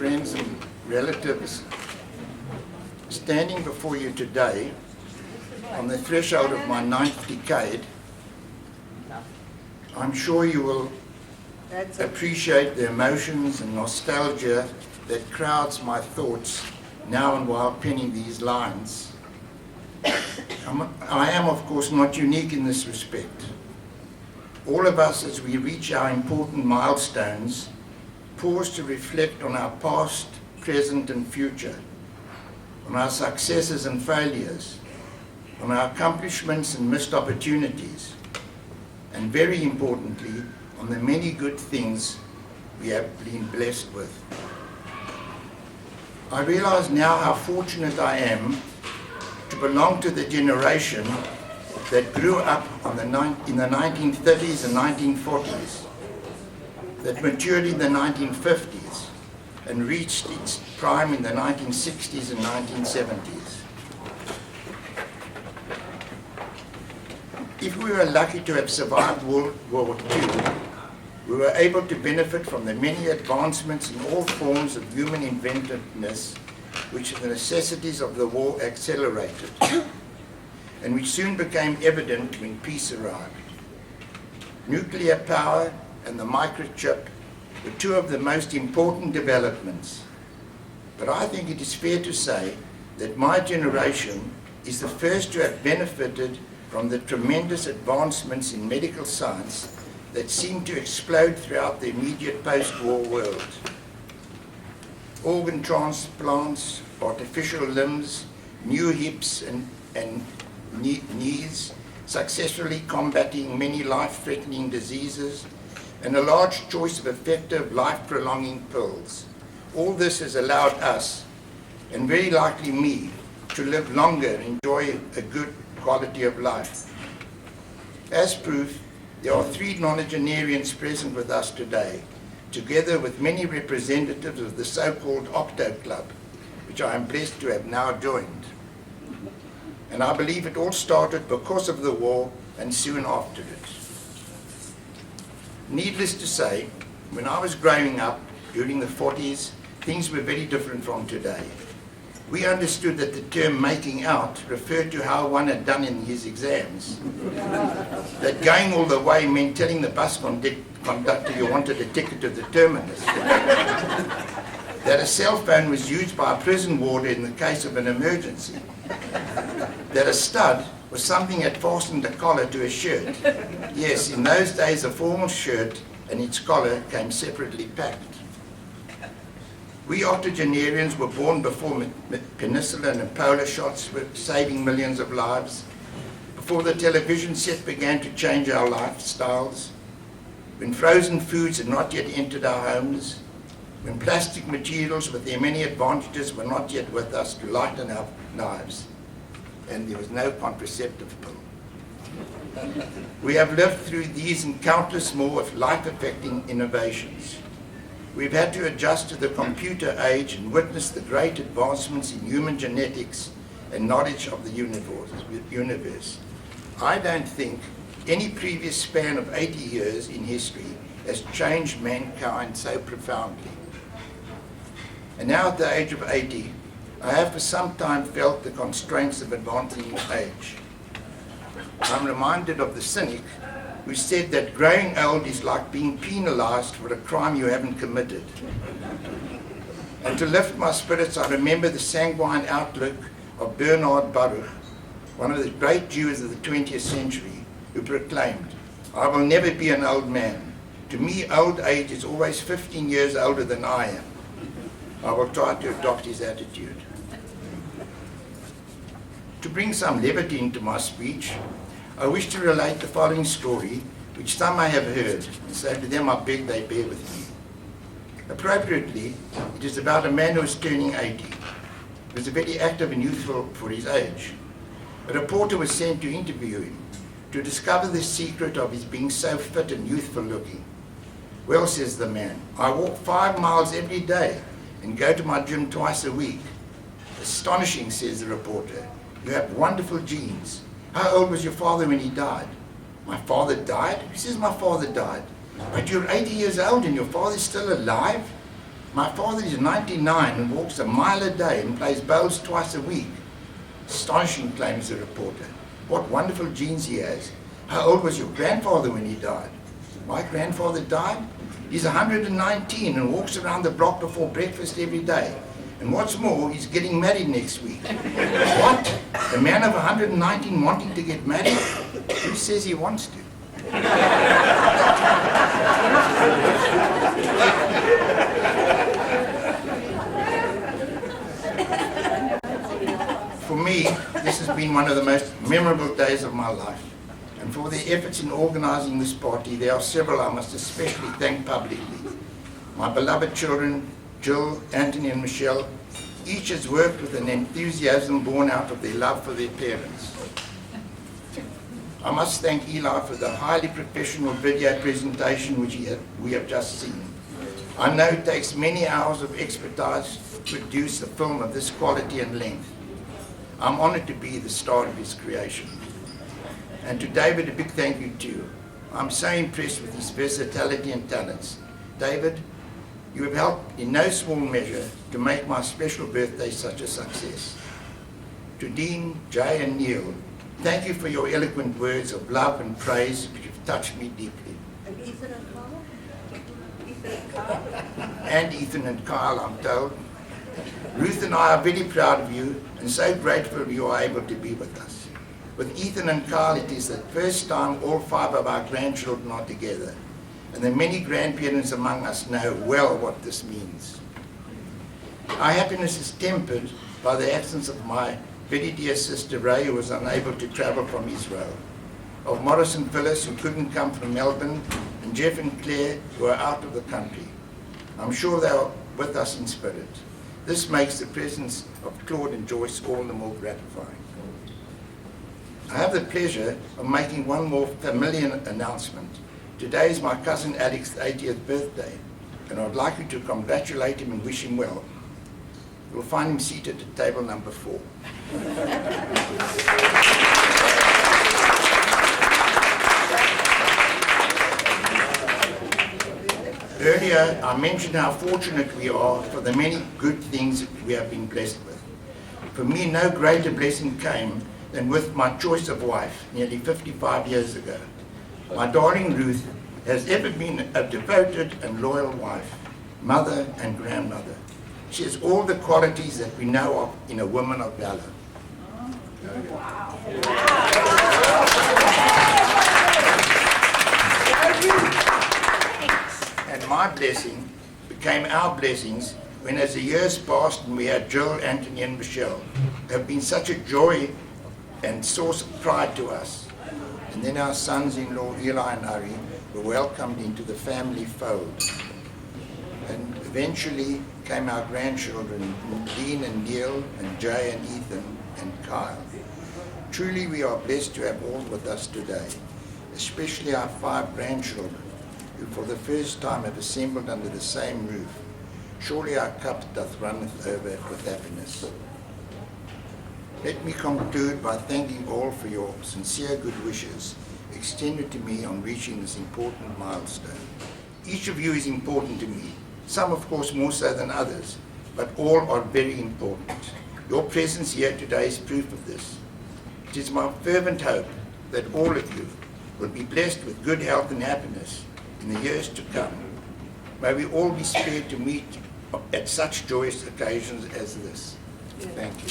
friends and relatives, standing before you today on the threshold of my 9th decade, I'm sure you will appreciate the emotions and nostalgia that crowds my thoughts now and while penning these lines. I am, of course, not unique in this respect. All of us, as we reach our important milestones, pause to reflect on our past, present and future, on our successes and failures, on our accomplishments and missed opportunities, and very importantly, on the many good things we have been blessed with. I realize now how fortunate I am to belong to the generation that grew up in the 1930s and 1940s, that matured in the 1950s and reached its prime in the 1960s and 1970s. If we were lucky to have survived World War II, we were able to benefit from the many advancements in all forms of human inventiveness which the necessities of the war accelerated, and which soon became evident when peace arrived. Nuclear power and the microchip were two of the most important developments. But I think it is fair to say that my generation is the first to have benefited from the tremendous advancements in medical science that seemed to explode throughout the immediate post-war world. Organ transplants, artificial limbs, new hips and knees, successfully combating many life-threatening diseases, and a large choice of effective life-prolonging pills. All this has allowed us, and very likely me, to live longer and enjoy a good quality of life. As proof, there are 3 nonagenarians present with us today, together with many representatives of the so-called Octo Club, which I am blessed to have now joined. And I believe it all started because of the war and soon after it. Needless to say, when I was growing up during the 40s, things were very different from today. We understood that the term making out referred to how one had done in his exams. That going all the way meant telling the bus conductor you wanted a ticket to the terminus. That a cell phone was used by a prison warder in the case of an emergency. That a stud was something that fastened a collar to a shirt. Yes, in those days a formal shirt and its collar came separately packed. We octogenarians were born before penicillin and polar shots were saving millions of lives, before the television set began to change our lifestyles, when frozen foods had not yet entered our homes, when plastic materials with their many advantages were not yet with us to lighten our lives, and there was no contraceptive pill. We have lived through these and countless more of life-affecting innovations. We've had to adjust to the computer age and witness the great advancements in human genetics and knowledge of the universe. I don't think any previous span of 80 years in history has changed mankind so profoundly. And now at the age of 80, I have for some time felt the constraints of advancing age. I'm reminded of the cynic who said that growing old is like being penalized for a crime you haven't committed. And to lift my spirits, I remember the sanguine outlook of Bernard Baruch, one of the great Jews of the 20th century, who proclaimed, "I will never be an old man. To me, old age is always 15 years older than I am." I will try to adopt his attitude. To bring some levity into my speech, I wish to relate the following story, which some may have heard, and so to them I beg they bear with me. Appropriately, it is about a man who is turning 80. He was very active and youthful for his age. A reporter was sent to interview him, to discover the secret of his being so fit and youthful looking. "Well," says the man, "I walk 5 miles every day and go to my gym twice a week." "Astonishing," says the reporter. "You have wonderful genes. How old was your father when he died?" "My father died?" Who says my father died? "But you're 80 years old and your father's still alive?" My father is 99 and walks a mile a day and plays bowls twice a week. Astonishing, claims the reporter. What wonderful genes he has. How old was your grandfather when he died? My grandfather died? He's 119 and walks around the block before breakfast every day. And what's more, he's getting married next week. What? A man of 119 wanting to get married? Who says he wants to? For me, this has been one of the most memorable days of my life. And for their efforts in organizing this party, there are several I must especially thank publicly. My beloved children, Jill, Anthony and Michelle, each has worked with an enthusiasm born out of their love for their parents. I must thank Eli for the highly professional video presentation which we have just seen. I know it takes many hours of expertise to produce a film of this quality and length. I'm honored to be the star of his creation. And to David, a big thank you too. I'm so impressed with his versatility and talents. David, you have helped in no small measure to make my special birthday such a success. To Dean, Jay and Neil, thank you for your eloquent words of love and praise which have touched me deeply. And Ethan and Kyle? Ethan and Kyle? And Ethan and Kyle, I'm told. Ruth and I are very proud of you and so grateful you are able to be with us. With Ethan and Kyle, it is the first time all 5 of our grandchildren are together. And the many grandparents among us know well what this means. Our happiness is tempered by the absence of my very dear sister Ray, who was unable to travel from Israel, of Morris and Phyllis, who couldn't come from Melbourne, and Jeff and Claire, who are out of the country. I'm sure they are with us in spirit. This makes the presence of Claude and Joyce all the more gratifying. I have the pleasure of making one more familiar announcement. Today is my cousin Alex's 80th birthday, and I'd like you to congratulate him and wish him well. You'll find him seated at table number 4. Earlier, I mentioned how fortunate we are for the many good things we have been blessed with. For me, no greater blessing came than with my choice of wife nearly 55 years ago. My darling Ruth has ever been a devoted and loyal wife, mother and grandmother. She has all the qualities that we know of in a woman of valor. Wow. And my blessing became our blessings when, as the years passed and we had Jill, Anthony and Michelle, they have been such a joy and source of pride to us. And then our sons-in-law, Eli and Ari, were welcomed into the family fold. And eventually came our grandchildren, Dean and Neil and Jay and Ethan and Kyle. Truly we are blessed to have all with us today, especially our 5 grandchildren, who for the first time have assembled under the same roof. Surely our cup doth runneth over with happiness. Let me conclude by thanking all for your sincere good wishes extended to me on reaching this important milestone. Each of you is important to me, some of course more so than others, but all are very important. Your presence here today is proof of this. It is my fervent hope that all of you will be blessed with good health and happiness in the years to come. May we all be spared to meet at such joyous occasions as this. Thank you.